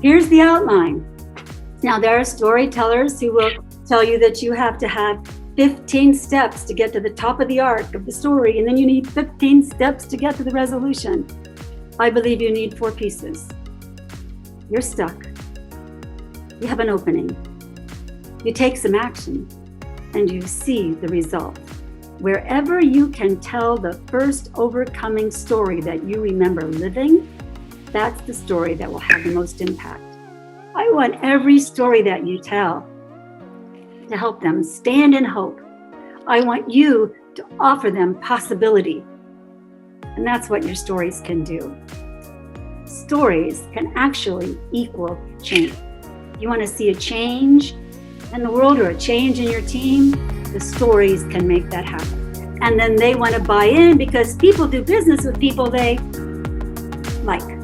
Here's the outline. Now, there are storytellers who will tell you that you have to have 15 steps to get to the top of the arc of the story, and then you need 15 steps to get to the resolution. I believe you need 4 pieces. You're stuck. You have an opening. You take some action, and you see the result. Wherever you can tell the first overcoming story that you remember living, that's the story that will have the most impact. I want every story that you tell to help them stand in hope. I want you to offer them possibility. And that's what your stories can do. Stories can actually equal change. You want to see a change in the world or a change in your team? The stories can make that happen. And then they want to buy in because people do business with people they like.